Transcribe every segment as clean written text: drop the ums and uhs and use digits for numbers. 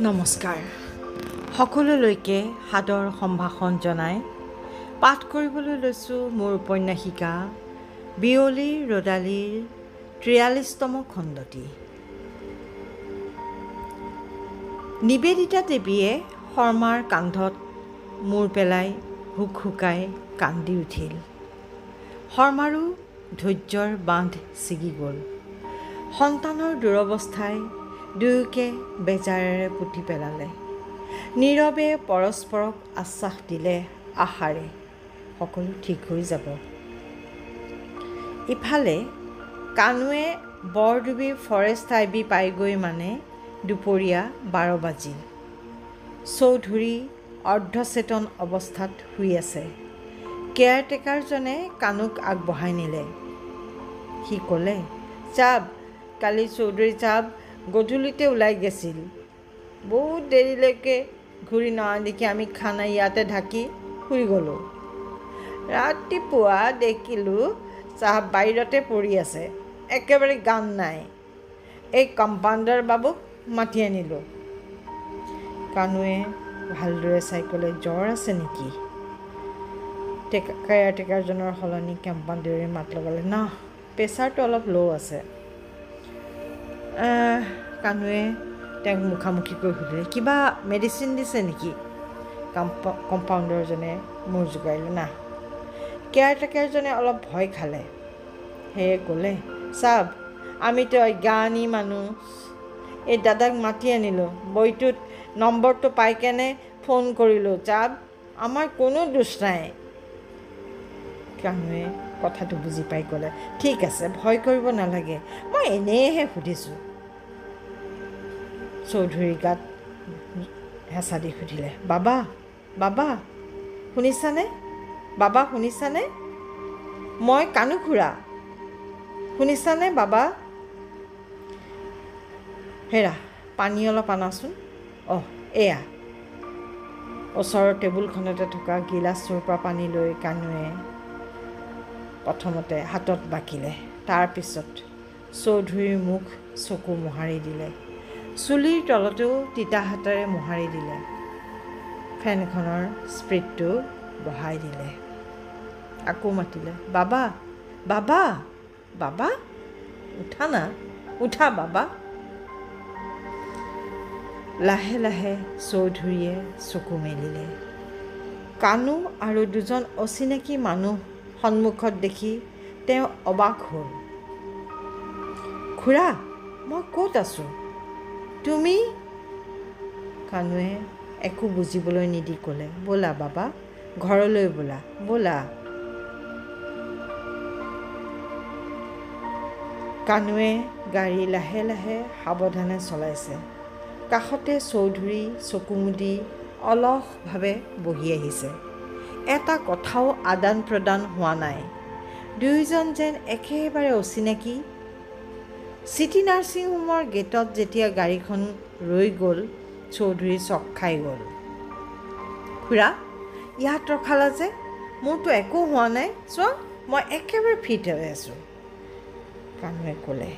নমস্কাৰ সকলোলৈকে সাদৰ সম্ভাষণ জনাই পাঠ কৰিবলৈ লৈছোঁ মোৰ উপন্যাসিকা বিয়লি ৰদালিৰ ৪৩তম খণ্ডটি। নিবেদিতা দেৱীয়ে শৰ্মাৰ কান্ধত মূৰ পেলাই হুকহুকাই কান্দি উঠিল। শৰ্মাৰো ধৈৰ্যৰ বান্ধ ছিগি গ'ল। সন্তানৰ দুৰৱস্থাই দুয়োকে বেজাৰেৰে পুতি পেলালে। নীৰৱে পৰস্পৰক আশ্বাস দিলে আশাৰে সকলো ঠিক হৈ যাব। ইফালে কানুৱে বৰডুবি ফৰেষ্ট আইবি পাইগৈ মানে দুপৰীয়া ১২ বাজিল। চৌধুৰী অৰ্ধচেতন অৱস্থাত শুই আছে। কেয়াৰটেকাৰজনে কানুক আগবঢ়াই নিলে। সি ক'লে, চাব কালি চৌধুৰী চাব গধূলিতে ওলাই গৈছিল। বহুত দেৰিলৈকে ঘূৰি নহা দেখি আমি খানা ইয়াতে ঢাকি শুই গ'লোঁ। ৰাতিপুৱা দেখিলোঁ চাহাব বাহিৰতে পৰি আছে, একেবাৰে গান নাই। এই কম্পাউণ্ডাৰ বাবুক মাতি আনিলোঁ। কানুৱে ভালদৰে চাই ক'লে, জ্বৰ আছে নেকি? কেয়াৰটেকাৰজনৰ সলনি কম্পাউণ্ডাৰে মাত লগালে, না প্ৰেছাৰটো অলপ ল' আছে। কানুৱে তেওঁক মুখামুখিকৈ সুধিলে, কিবা মেডিচিন দিছে নেকি? কম্পাউণ্ডাৰজনে মূৰ জোকাৰিলে, না। কেয়াৰটেকাৰজনে অলপ ভয় খালে। সেয়ে ক'লে, চাব আমিতো অজ্ঞানী মানুহ। এই দাদাক মাতি আনিলোঁ, বহীটোত নম্বৰটো পাই কেনে ফোন কৰিলোঁ। চাব আমাৰ কোনো দোষ নাই। কানুৱে কথাটো বুজি পাই ক'লে, ঠিক আছে ভয় কৰিব নালাগে, মই এনেইহে সুধিছোঁ। চৌধুৰীৰ গাত হেঁচা দি সুধিলে, বাবা বাবা শুনিছানে? বাবা শুনিছানে? মই কানু খুৰা, শুনিছানে বাবা? হেৰা পানী অলপ আনাচোন। অঁ এয়া। ওচৰৰ টেবুলখনতে থকা গিলাচটোৰ পৰা পানী লৈ কানুৱে প্ৰথমতে হাতত বাকিলে। তাৰপিছত চৌধুৰীৰ মুখ চকু মোহাৰি দিলে। চুলিৰ তলতেও তিতা হাতেৰে মোহাৰি দিলে। ফেনখনৰ স্পীডটো বঢ়াই দিলে। আকৌ মাতিলে, বাবা বাবা বাবা উঠা না, উঠা বাবা। লাহে লাহে চৌধুৰীয়ে চকু মেলিলে। কানু আৰু দুজন অচিনাকি মানুহ সন্মুখত দেখি তেওঁ অবাক হ'ল। খুৰা মই ক'ত আছোঁ? তুমি? কানুৱে একো বুজিবলৈ নিদি ক'লে, ব'লা বাবা ঘৰলৈ ব'লা ব'লা। কানুৱে গাড়ী লাহে লাহে সাৱধানে চলাইছে। কাষতে চৌধুৰী চকু মুদি অলসভাৱে বহি আহিছে। এটা কথাও আদান প্ৰদান হোৱা নাই। দুয়োজন যেন একেবাৰে অচিনাকি। চিটি নাৰ্ছিং হোমৰ গেটত যেতিয়া গাড়ীখন ৰৈ গ'ল, চৌধুৰী চক খাই গ'ল। খুৰা ইয়াত ৰখালা যে? মোৰতো একো হোৱা নাই, চোৱা মই একেবাৰে ফিট হৈ আছোঁ। কানুৱে ক'লে,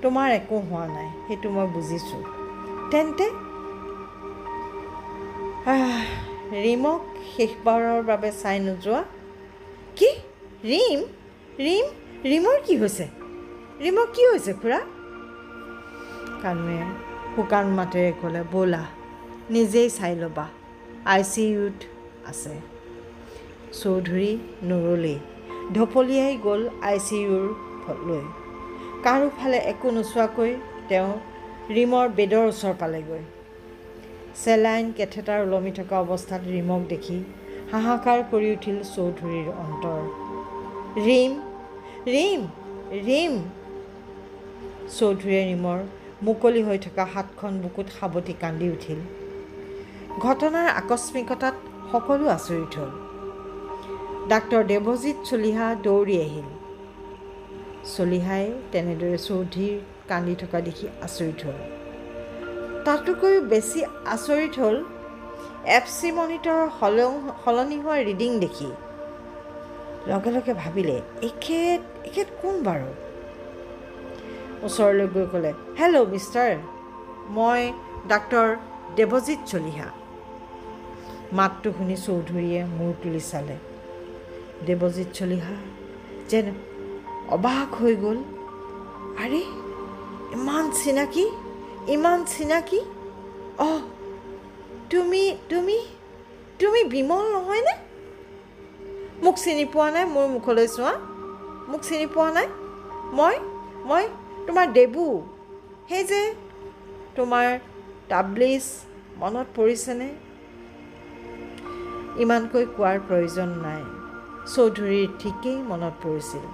তোমাৰ একো হোৱা নাই, সেইটো মই বুজিছোঁ। তেন্তে ৰীমক শেষবাৰৰ বাবে চাই নোযোৱা? কি ৰীম? ৰীম ৰীমৰ কি হৈছে? ৰীমৰ কি হৈছে খুৰা? কানুৱে শুকান মাতেৰে ক'লে, ব'লা নিজেই চাই ল'বা, ICUত আছে। চৌধুৰী নৰলেই, ঢপলিয়াই গ'ল ICUৰ লৈ। কাৰোফালে একো নোচোৱাকৈ তেওঁ ৰীমৰ বেডৰ ওচৰ পালেগৈ। চেলাইন কেথেটাৰ ওলমি থকা অৱস্থাত ৰীমক দেখি হাহাকাৰ কৰি উঠিল চৌধুৰীৰ অন্তৰ। ৰীম ৰীম ৰীম। চৌধুৰীয়ে ৰীমৰ মুকলি হৈ থকা হাতখন বুকুত সাৱটি কান্দি উঠিল। ঘটনাৰ আকস্মিকতাত সকলো আচৰিত হ'ল। ডাক্তৰ দেৱজিৎ চলিহা দৌৰি আহিল। চলিহাই তেনেদৰে চৌধুৰীৰ কান্দি থকা দেখি আচৰিত হ'ল। তাতোকৈও বেছি আচৰিত হ'ল FC মনিটৰৰ সলনি হোৱা ৰিডিং দেখি। লগে লগে ভাবিলে, এখেত কোন বাৰু? ওচৰলৈ গৈ ক'লে, হেল্ল' মিষ্টাৰ, মই ডাক্তৰ দেৱজিৎ চলিহা। মাতটো শুনি চৌধুৰীয়ে মূৰ তুলি চালে। দেৱজিৎ চলিহা যেন অবাক হৈ গ'ল। আৰে ইমান চিনাকি, ইমান চিনাকি। অঁ, তুমি তুমি তুমি বিমল নহয়নে? মোক চিনি পোৱা নাই? মোৰ মুখলৈ চোৱা, মোক চিনি পোৱা নাই? মই তোমাৰ দেবু, সেই যে তোমাৰ টাবলিছ, মনত পৰিছেনে? ইমানকৈ কোৱাৰ প্ৰয়োজন নাই, চৌধুৰীৰ ঠিকেই মনত পৰিছিল।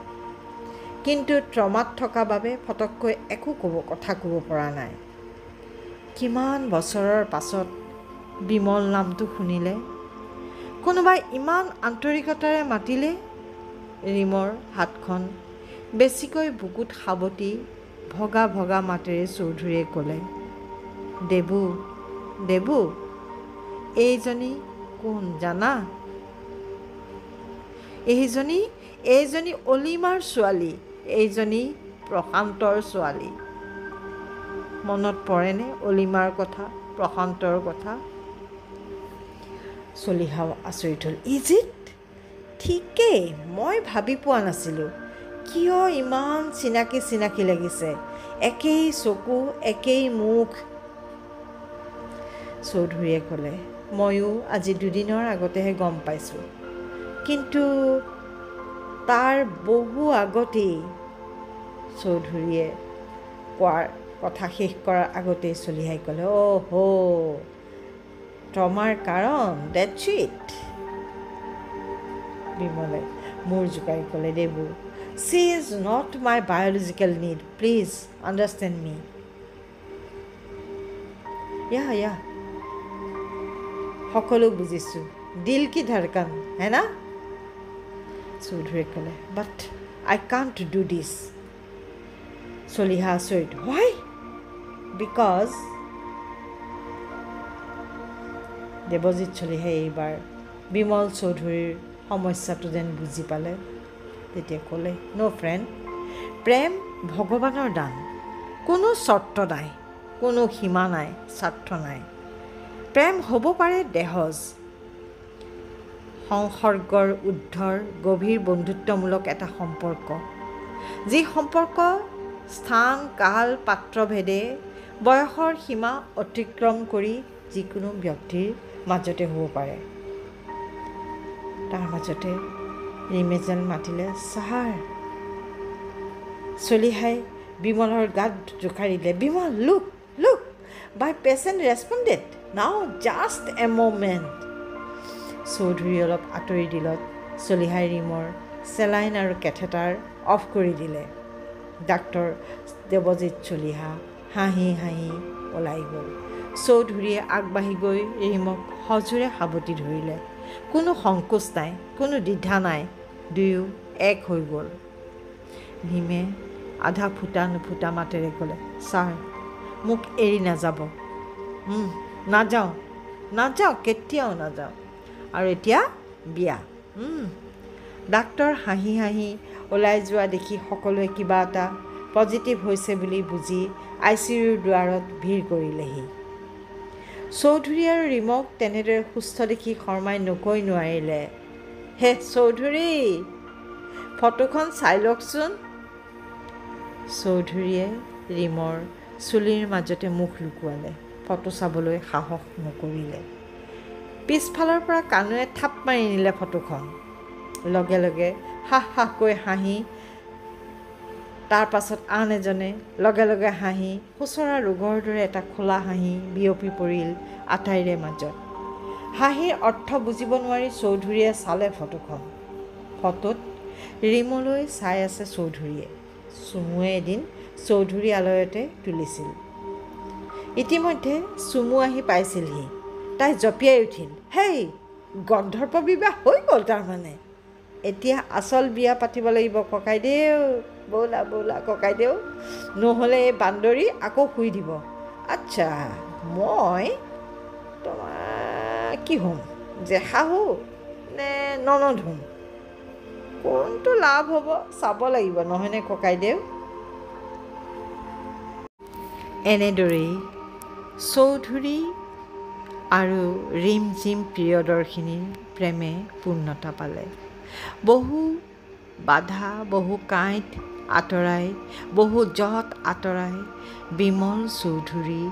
কিন্তু ট্ৰমাত থকা বাবে ফটককৈ একো কথা ক'ব পৰা নাই। কিমান বছৰৰ পাছত বিমল নামটো শুনিলে। কোনোবাই ইমান আন্তৰিকতাৰে মাতিলে। ৰীমৰ হাতখন বেছিকৈ বুকুত সাৱটি ভগা ভগা মাতেৰে চৌধুৰীয়ে ক'লে, দেবু, দেবু, এইজনী কোন জানা? এইজনী অলিমাৰ ছোৱালী, এইজনী প্ৰশান্তৰ ছোৱালী। মনত পৰেনে অলিমাৰ কথা, প্ৰশান্তৰ কথা? চলিহাও আচৰিত হ'ল। Is it? ঠিকেই, মই ভাবি পোৱা নাছিলোঁ। কিয় ইমান চিনাকি চিনাকি লাগিছে? একেই চকু, একেই মুখ। চৌধুৰীয়ে ক'লে, ময়ো আজি দুদিনৰ আগতেহে গম পাইছোঁ। কিন্তু তাৰ বহু আগতেই। চৌধুৰীয়ে কোৱাৰ কথা শেষ কৰাৰ আগতেই চলিহাই ক'লে, অ' ট্ৰমাৰ কাৰণ, ডেটছ ইট। বিমলে মূৰ জোকাৰি ক'লে, Debu, she is not my biological need, please understand me. ইয়া সকলো বুজিছোঁ, দিল কি ধড়কন হে না? চৌধুৰীয়ে ক'লে, বাট আই কাণ্ট ডু দিছ। চলিহা আচৰিত, হোৱাই? বিকজ দেৱজিৎ চলিহাই এইবাৰ বিমল চৌধুৰীৰ সমস্যাটো যেন বুজি পালে। তেতিয়া ক'লে, ন' ফ্ৰেণ্ড, প্ৰেম ভগৱানৰ দান, কোনো চৰ্ত নাই, কোনো সীমা নাই, স্বাৰ্থ নাই। প্ৰেম হ'ব পাৰে দেহজ, সংসৰ্গৰ ঊৰ্ধৰ গভীৰ বন্ধুত্বমূলক এটা সম্পৰ্ক, যি সম্পৰ্ক স্থান কাল পাত্ৰভেদে বয়সৰ সীমা অতিক্ৰম কৰি যিকোনো ব্যক্তিৰ মাজতে হ'ব পাৰে। তাৰ মাজতে ৰীমে যেন মাতিলে, ছাৰ। চলিহাই বিমলৰ গাত জোকাৰিলে, বিমল, লুক লুক, বাই পেচেণ্ট ৰেছপণ্ডেড, নাও জাষ্ট এ মমেণ্ট। চৌধুৰী অলপ আঁতৰি দিলত চলিহাই ৰীমৰ চেলাইন আৰু কেথেটাৰ অফ কৰি দিলে। ডাক্তৰ দেৱজিৎ চলিহা হাঁহি হাঁহি ওলাই গ'ল। চৌধুৰীয়ে আগবাঢ়ি গৈ ৰীমক সজোৰে সাৱটি ধৰিলে। কোনো সংকোচ নাই, কোনো দ্বিধা নাই, দুয়ো এক হৈ গ'ল। ৰীমে আধা ফুটা নুফুটা মাতেৰে ক'লে, ছাৰ, মোক এৰি নাযাব। নাযাওঁ, কেতিয়াও নাযাওঁ। আৰু এতিয়া বিয়া। ডাক্তৰ হাঁহি হাঁহি ওলাই যোৱা দেখি সকলোৱে কিবা এটা পজিটিভ হৈছে বুলি বুজি ICUৰ দুৱাৰত ভিৰ কৰিলেহি। চৌধুৰী আৰু ৰীমক তেনেদৰে সুস্থ দেখি শৰ্মাই নকৈ নোৱাৰিলে, হে চৌধুৰী, ফটোখন চাই লওকচোন। চৌধুৰীয়ে ৰীমৰ চুলিৰ মাজতে মুখ লুকুৱালে, ফটো চাবলৈ সাহস নকৰিলে। পিছফালৰ পৰা কাণুৱে থাপ মাৰি নিলে ফটোখন। লগে লগে হাঁহকৈ হাঁহি, তাৰ পাছত আন এজনে লগে লগে হাঁহি, সোঁচৰা ৰোগৰ দৰে এটা খোলা হাঁহি বিয়পি পৰিল আটাইৰে মাজত। হাঁহিৰ অৰ্থ বুজিব নোৱাৰি চৌধুৰীয়ে চালে ফটোখন। ফটোত ৰীমলৈ চাই আছে চৌধুৰীয়ে। চুমুৱে এদিন চৌধুৰী আলয়তে তুলিছিল। ইতিমধ্যে চুমু আহি পাইছিলহি। তাই জঁপিয়াই উঠিল, হেই, গন্ধৰ্ব বিবাহ হৈ গ'ল তাৰমানে। এতিয়া আচল বিয়া পাতিব লাগিব ককাইদেউ, ব'লা ব'লা ককাইদেউ, নহ'লে এই বান্দৰী আকৌ শুই দিব। আচ্ছা, মই তোমাৰ কি হ'ম, জেঠাশাহু নে ননদ হ'ম? কোনটো লাভ হ'ব চাব লাগিব, নহয়নে ককাইদেউ? এনেদৰেই চৌধুৰী আৰু ৰিম জিম প্ৰিয়দৰ্শিনীৰ প্ৰেমে পূৰ্ণতা পালে। বহু বাধা, বহু কাঁইট আঁতৰাই, বহু জট আঁতৰাই বিমল চৌধুৰী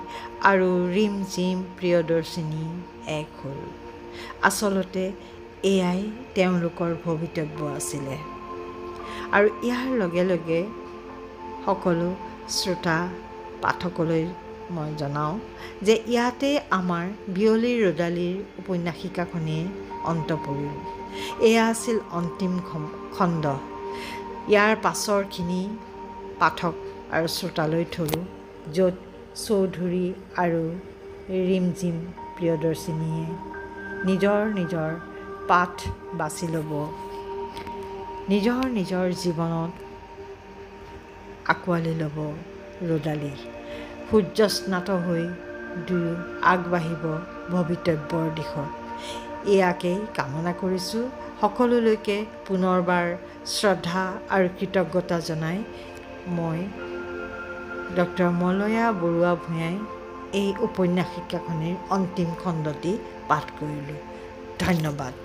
আৰু ৰিম জিম প্ৰিয়দৰ্শিনী এক হ'ল। আচলতে এয়াই তেওঁলোকৰ ভৱিতব্য আছিলে। আৰু ইয়াৰ লগে লগে সকলো শ্ৰোতা পাঠকলৈ মই জনাওঁ যে ইয়াতে আমাৰ বিয়লিৰ ৰ'দালিৰ উপন্যাসিকাখনিৰ অন্ত পৰিল। এয়া আছিল অন্তিম খণ্ড। ইয়াৰ পাছৰখিনি পাঠক আৰু শ্ৰোতালৈ থলোঁ, য'ত চৌধুৰী আৰু ৰিম জিম প্ৰিয়দৰ্শিনীয়ে নিজৰ নিজৰ পাঠ বাছি ল'ব, নিজৰ নিজৰ জীৱনত আঁকোৱালি ল'ব ৰ'দালি। সূৰ্যস্নাত হৈ দুয়ো আগবাঢ়িব ভৱিতব্যৰ দিশত। এয়াকেই কামনা কৰিছোঁ। সকলোলৈকে পুনৰবাৰ শ্ৰদ্ধা আৰু কৃতজ্ঞতা জনাই মই ডক্টৰ মলয়া বৰুৱা ভূঞাই এই উপন্যাসিকাখনিৰ অন্তিম খণ্ডটি পাঠ কৰিলোঁ। ধন্যবাদ।